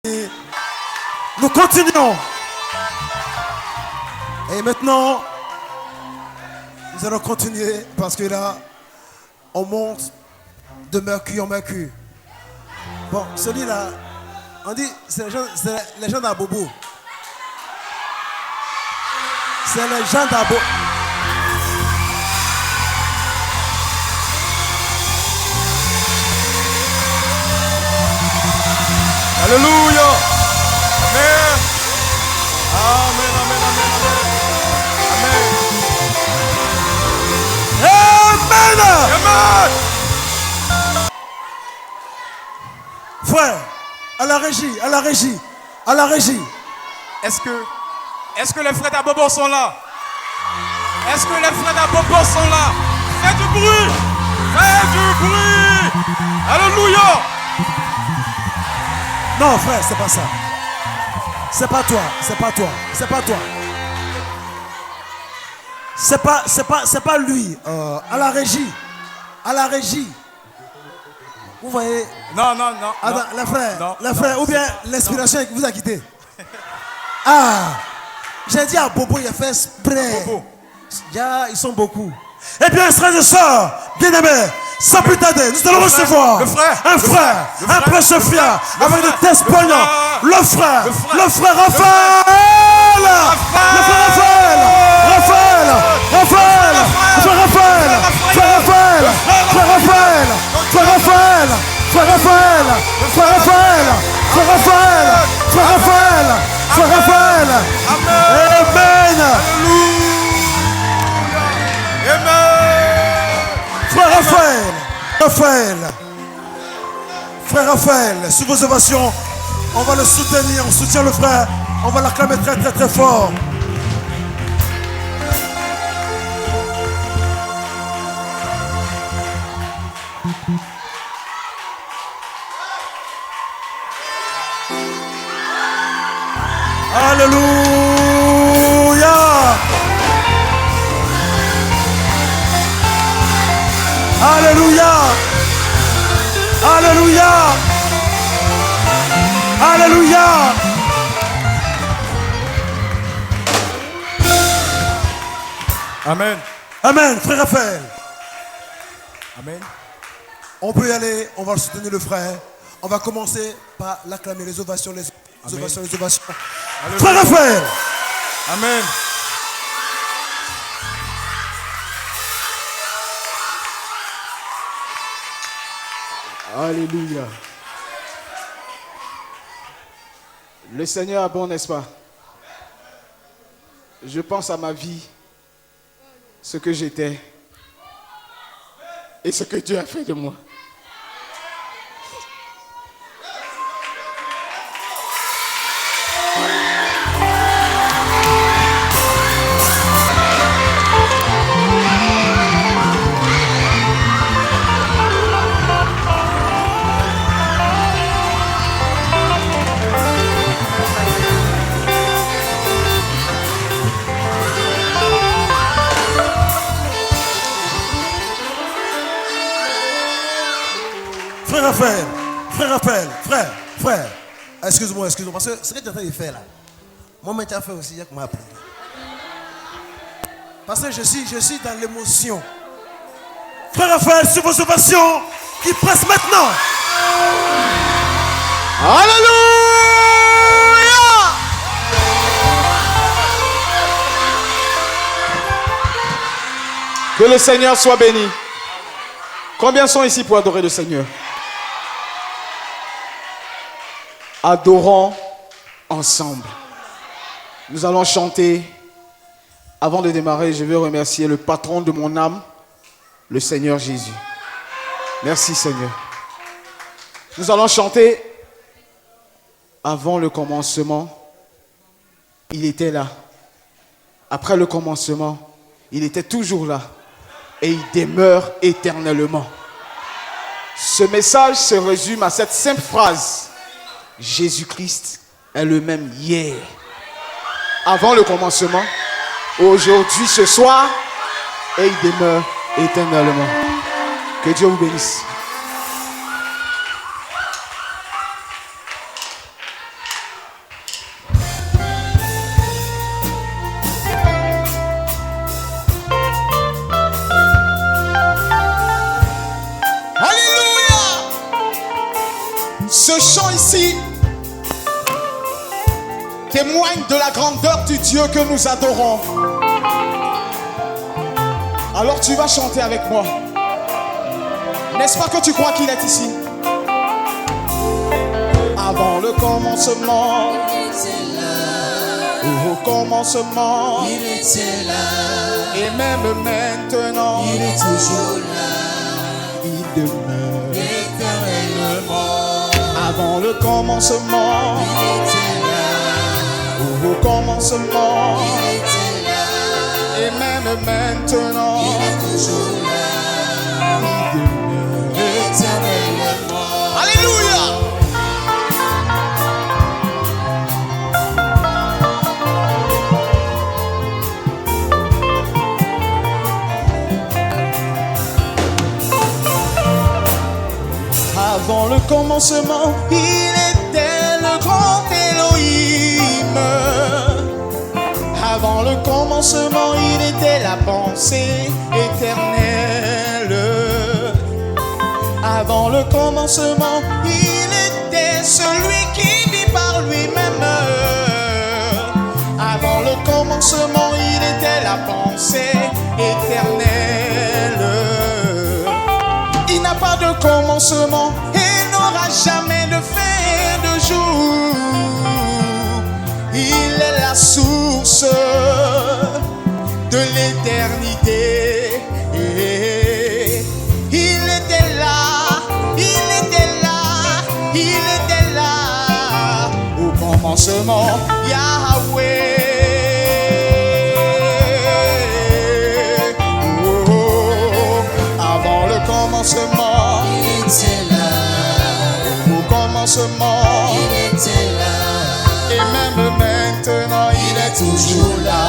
Et nous continuons. Et maintenant, nous allons continuer parce que là, on monte de mercure en mercure. Bon, celui-là, on dit, c'est les gens d'Abobo. C'est les gens d'Abobo. Alléluia. Amen. Amen, amen, amen, amen. Amen. Amen. Frère, à la régie, à la régie, à la régie. Est-ce que les frères d'Abobo sont là? Est-ce que les frères d'Abobo sont là? Faites du bruit. Faites du bruit. Alléluia. Non, frère, c'est pas ça. C'est pas toi, c'est pas toi, c'est pas toi. C'est pas lui. À la régie. À la régie. Vous voyez? Non. Attends, non, les frères, ou bien l'inspiration qui vous a quitté. Ah, j'ai dit à Bobo, il a fait spray. Yeah, ils sont beaucoup. Eh bien, frères et sœurs, bien-aimés, sans plus tarder, nous allons recevoir un frère, un précieux fier, avec des tests poignants. Le frère Raphaël. Le frère Raphaël. Amen. Frère Raphaël, sous vos ovations, on va le soutenir, on soutient le frère, on va l'acclamer très très très fort. Alléluia. Alléluia. Alléluia. Alléluia. Amen. Amen, frère Raphaël. Amen. On peut y aller, on va soutenir le frère. On va commencer par l'acclamer, les ovations, les ovations, les ovations. Alléluia. Frère Raphaël. Amen. Alléluia. Le Seigneur est bon, n'est-ce pas? Je pense à ma vie, ce que j'étais et ce que Dieu a fait de moi. Frère, excuse-moi, parce que ce que tu es en train de faire là, moi, tu as fait aussi, il y a que m'a appris. Parce que je suis dans l'émotion. Frère Raphaël, sur vos ovations, qui pressent maintenant. Alléluia! Que le Seigneur soit béni. Combien sont ici pour adorer le Seigneur? Adorons ensemble. Nous allons chanter. Avant de démarrer, je veux remercier le patron de mon âme, le Seigneur Jésus. Merci Seigneur. Nous allons chanter. Avant le commencement, il était là. Après le commencement, il était toujours là. Et il demeure éternellement. Ce message se résume à cette simple phrase. Jésus-Christ est le même hier, avant le commencement, aujourd'hui, ce soir, et il demeure éternellement. Que Dieu vous bénisse. Ce chant ici témoigne de la grandeur du Dieu que nous adorons. Alors tu vas chanter avec moi. N'est-ce pas que tu crois qu'il est ici? Avant le commencement, au commencement, Il était là, et même maintenant, il est toujours là, il demeure. éternellement. Avant le commencement, Il était là, au commencement, il était là, et même maintenant, il est toujours là, il demeure. éternellement. Alléluia! Avant le commencement, il était le grand Elohim. Avant le commencement, il était la pensée éternelle. Avant le commencement, il était celui qui vit par lui-même. Avant le commencement, il était la pensée éternelle. Il n'a pas de commencement et n'aura jamais de fin de jour. Il est la source de l'éternité. Il était là, il était là, il était là au commencement, Yahweh. Avant le commencement, Il était là, au commencement, il était là, et même maintenant, il est toujours là.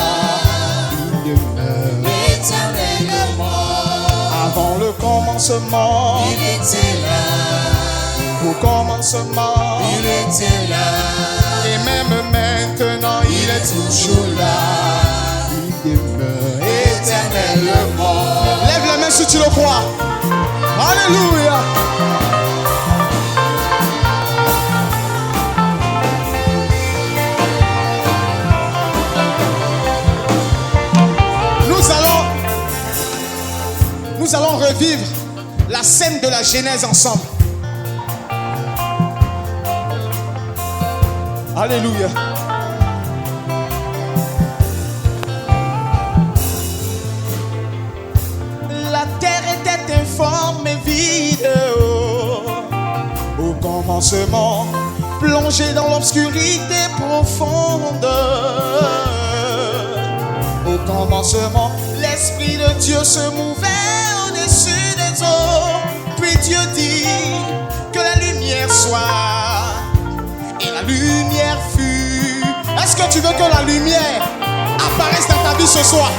Il demeure. éternellement. Avant le commencement, Il était là, au commencement, il était là, et même maintenant, il est toujours là. Il demeure éternellement. Lève les mains si tu le crois. Alléluia. Nous allons revivre la scène de la Genèse ensemble. Alléluia. La terre était informe et vide. Au commencement, plongée dans l'obscurité profonde. Au commencement, l'Esprit de Dieu se mouvait au-dessus des eaux. Puis Dieu dit que la lumière soit. Et la lumière fut. Est-ce que tu veux que la lumière apparaisse dans ta vie ce soir?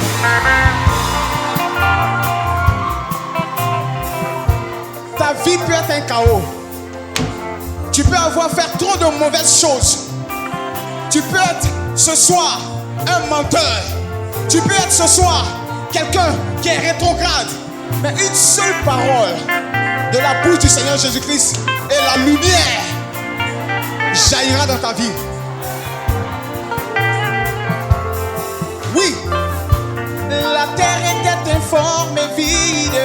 Ta vie peut être un chaos. Tu peux avoir fait trop de mauvaises choses. Tu peux être ce soir un menteur. Tu peux être ce soir quelqu'un qui est rétrograde. Mais une seule parole de la bouche du Seigneur Jésus-Christ et la lumière jaillira dans ta vie. Oui, la terre était informe et vide.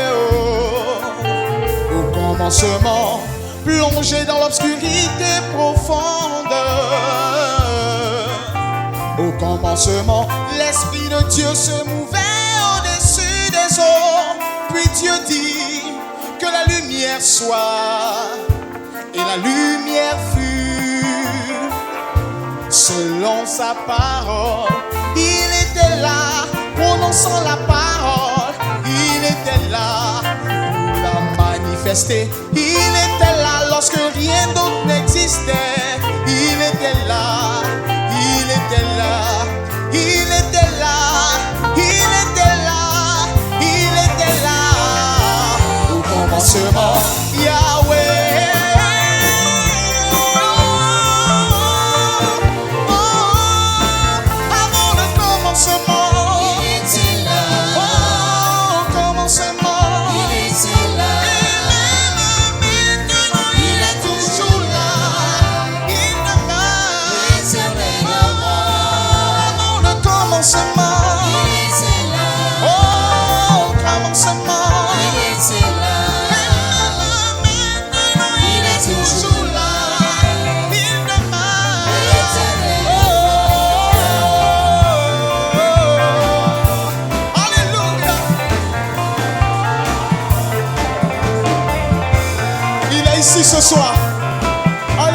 Au commencement, plongée dans l'obscurité profonde. Au commencement, l'Esprit de Dieu se mouvait au-dessus des eaux. Puis Dieu dit que la lumière soit. Et la lumière fut. Selon sa parole, il était là, prononçant la parole. Il était là pour la manifester. Il était là lorsque rien d'autre n'existait. Il était là, il était là, il était là, il était là, il était là. Au commencement, Yahweh. Avant le commencement, il était là, au commencement, il était là, et même maintenant, il est toujours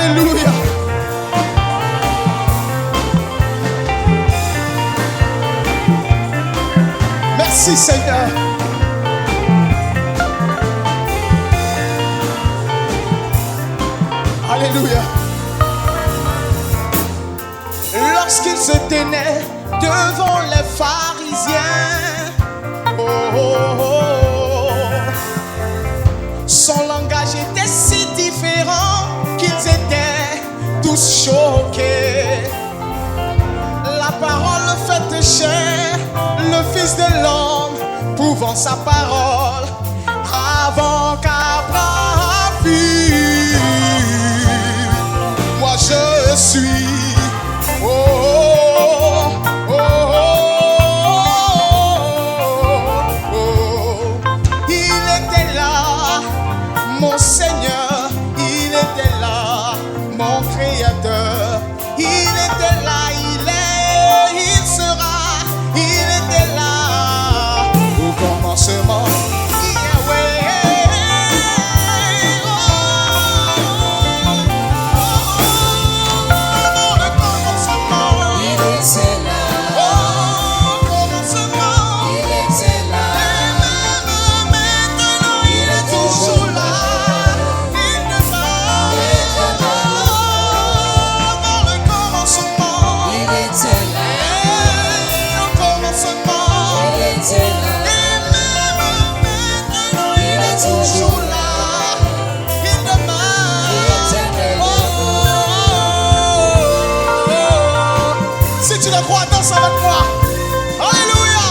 Alléluia. Merci Seigneur. Alléluia. Lorsqu'il se tenait devant les pharisiens, oh, oh, oh, son langage était si différent qu'ils étaient tous choqués. La parole faite chair, le Fils de l'homme, pouvant sa parole avant qu'Abraham fût. Moi je suis. Oh, oh, oh, oh, oh. Il était là, mon Seigneur, il était là, mon Créateur, il était là, il est, il sera, il était là au commencement. Avec moi. Alléluia.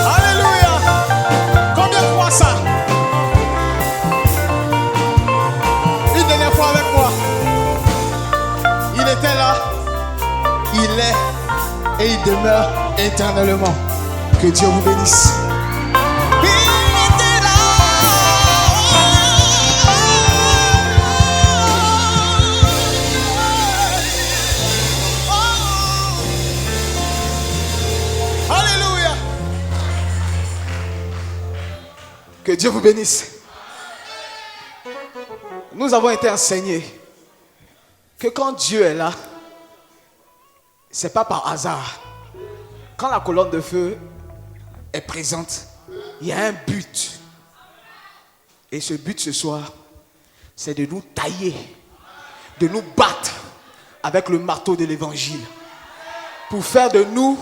Alléluia. Combien croient ça? Une dernière fois avec moi. Il était là. Il est. Et il demeure éternellement. Que Dieu vous bénisse. Il était là. Alléluia. Que Dieu vous bénisse. Nous avons été enseignés que quand Dieu est là, c'est pas par hasard. Quand la colonne de feu est présente, il y a un but. Et ce but ce soir, c'est de nous tailler, de nous battre avec le marteau de l'évangile pour faire de nous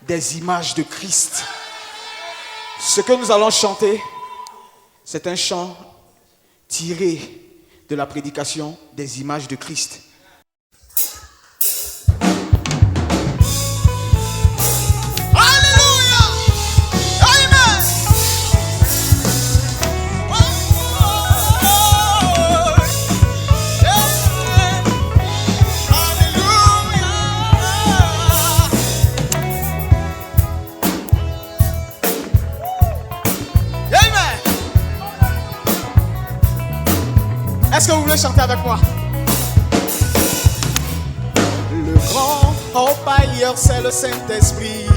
des images de Christ. Ce que nous allons chanter, c'est un chant tiré de la prédication des images de Christ. Est-ce que vous voulez chanter avec moi? Le grand orpailleur, c'est le Saint-Esprit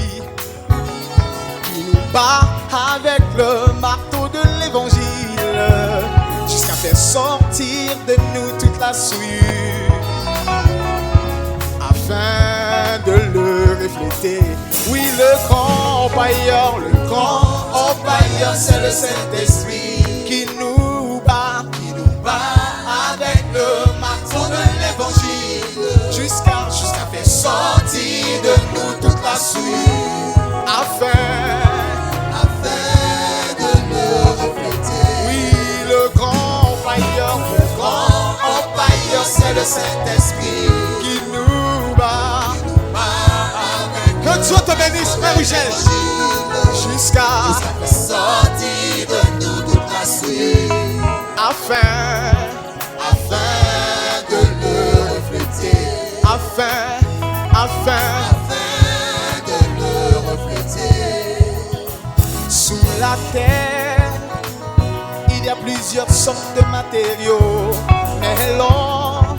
qui nous bat avec le marteau de l'évangile jusqu'à faire sortir de nous toute la souillure afin de le refléter. Oui, le grand orpailleur, c'est le Saint-Esprit qui nous bat avec le marteau de l'évangile jusqu'à faire sortir de nous toute la souillure afin de le refléter. Oui, le grand orpailleur, c'est le Saint-Esprit qui nous bat. Que Dieu te bénisse, Frère Michel, jusqu'à faire sortir de nous toute la souillure afin de le refléter, afin de le refléter. Sous la terre, il y a plusieurs sortes de matériaux, mais l'or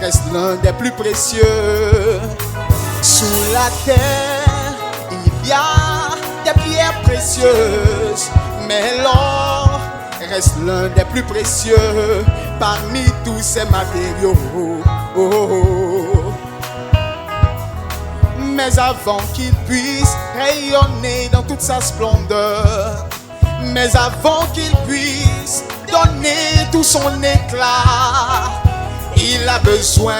reste l'un des plus précieux. Sous la terre, il y a des pierres précieuses, mais l'or reste l'un des plus précieux parmi tous ces matériaux. Mais avant qu'il puisse rayonner dans toute sa splendeur, mais avant qu'il puisse donner tout son éclat, il a besoin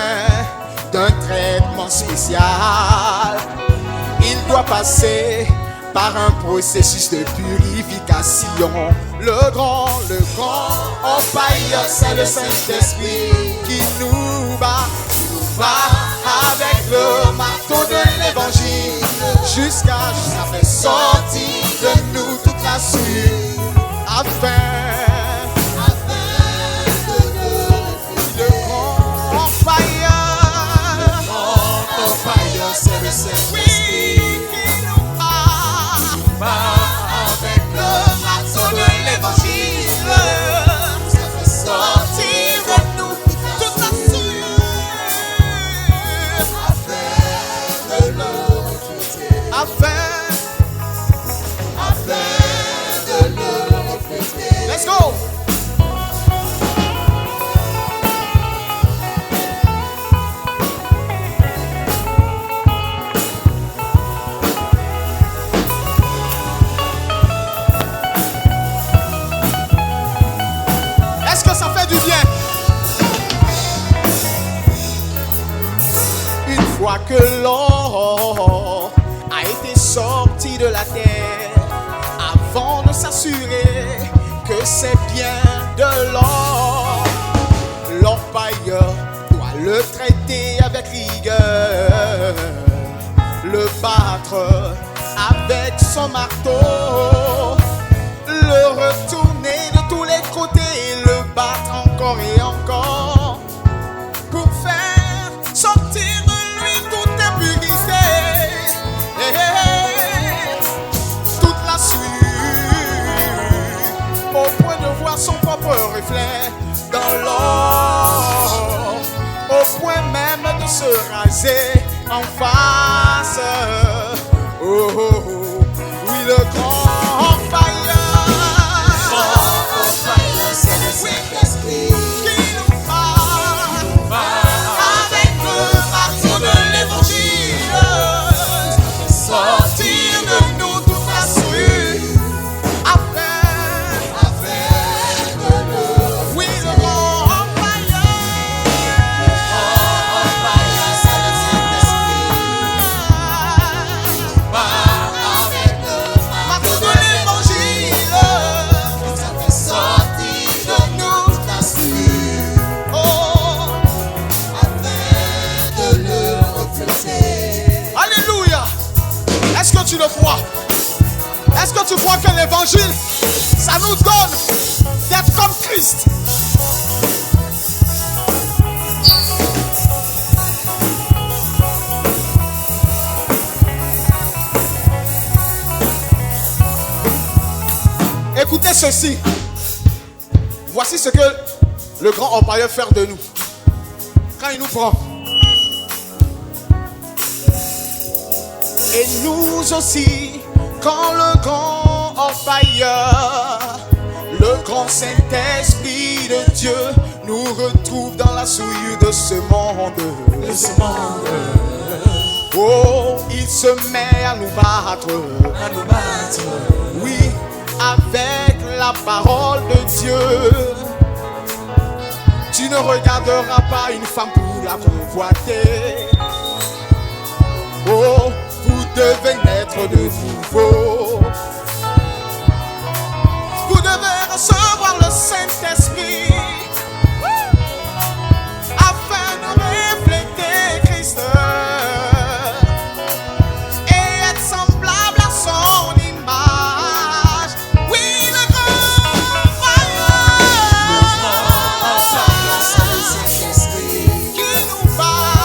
d'un traitement spécial. Il doit passer par un processus de purification. Le grand empailleur, c'est le Saint-Esprit qui nous bat avec le marteau de l'évangile jusqu'à faire sortir de nous toute la suite afin le grand empailleur, c'est le Saint-Esprit qui nous bat avec le marteau de l'évangile jusqu'à faire sortir de nous toute la suite. Afin de le refléter. Let's go! Est-ce que ça fait du bien? Une fois que l'or a été sorti de la terre, avant de s'assurer que c'est bien de l'or, l'empailleur doit le traiter avec rigueur, le battre avec son marteau, le retourner de tous les côtés, le battre encore et encore pour faire sortir de lui toute impurité. Toute la suite, au point de voir son propre reflet dans l'or, au point même de se raser en face. Oh, oh, oh. Oui, le grand empailleur, c'est le Saint-Esprit qui nous bat avec le marteau de l'évangile, sortir de nous toute la suite afin de le. Oui, le grand empailleur, c'est le Saint-Esprit avec le marteau de l'évangile, ça fait sortir de nous toute la suite. Oh, afin de le refléter. Alléluia. Est-ce que tu le crois? Est-ce que tu crois que l'évangile, ça nous donne d'être comme Christ? Écoutez ceci. Voici ce que le grand empailleur fait de nous. Quand il nous prend. Et nous aussi, quand le grand empailleur, le grand Saint-Esprit de Dieu, nous retrouve dans la souillure de ce monde. Oh, il se met à nous battre. Oui, avec la parole de Dieu. Tu ne regarderas pas une femme pour la convoiter. Oh, vous devez naître de nouveau. Vous devez recevoir le Saint-Esprit afin de refléter Christ et être semblable à son image. Oui, le grand Saint-Esprit qui nous bat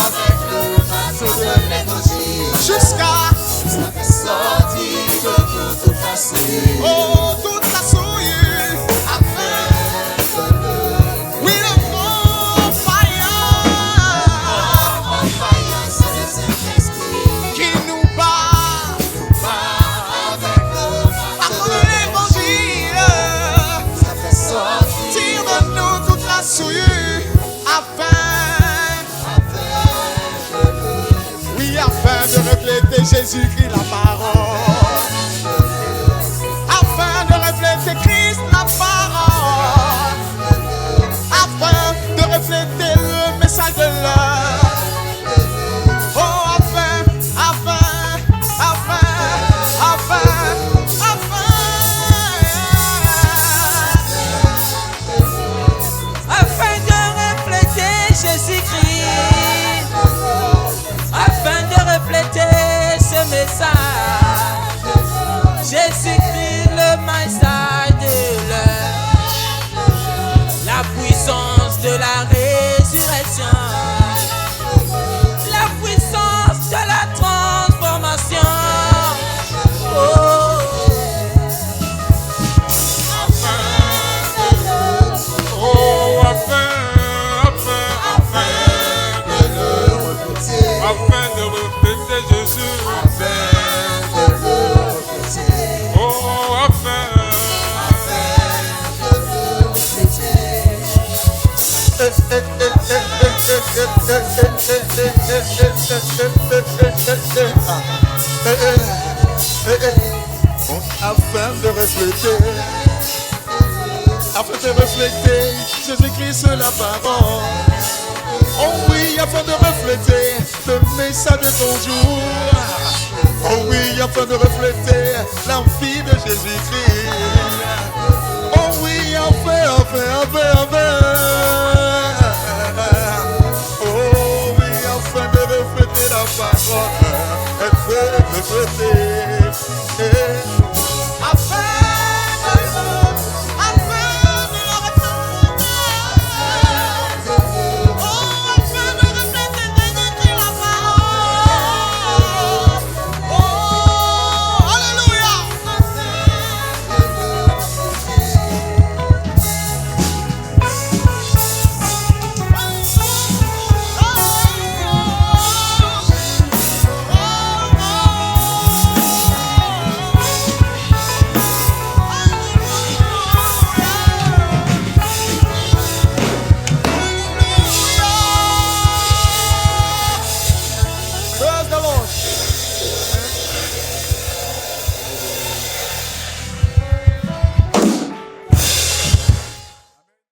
avec le marteau de l'évangile jusqu'à sortir de nous toute la souillure. Oh, toute la souillure afin de le. Oui, le grand Jésus-Christ la parole. Afin de refléter Christ la parole. Afin de refléter le message de l'heure. Oh, afin de refléter Jésus-Christ, afin de refléter ce message, Jésus-Christ le message de l'heure, la puissance de la résurrection, la puissance de la transformation. Oh. Oh, afin de refléter Jésus. Oh, afin. Afin de refléter Jésus-Christ la parole. Oh oui, afin de refléter le message de ton jour. Oh oui, afin de refléter la vie de Jésus-Christ. Oh oui, enfin.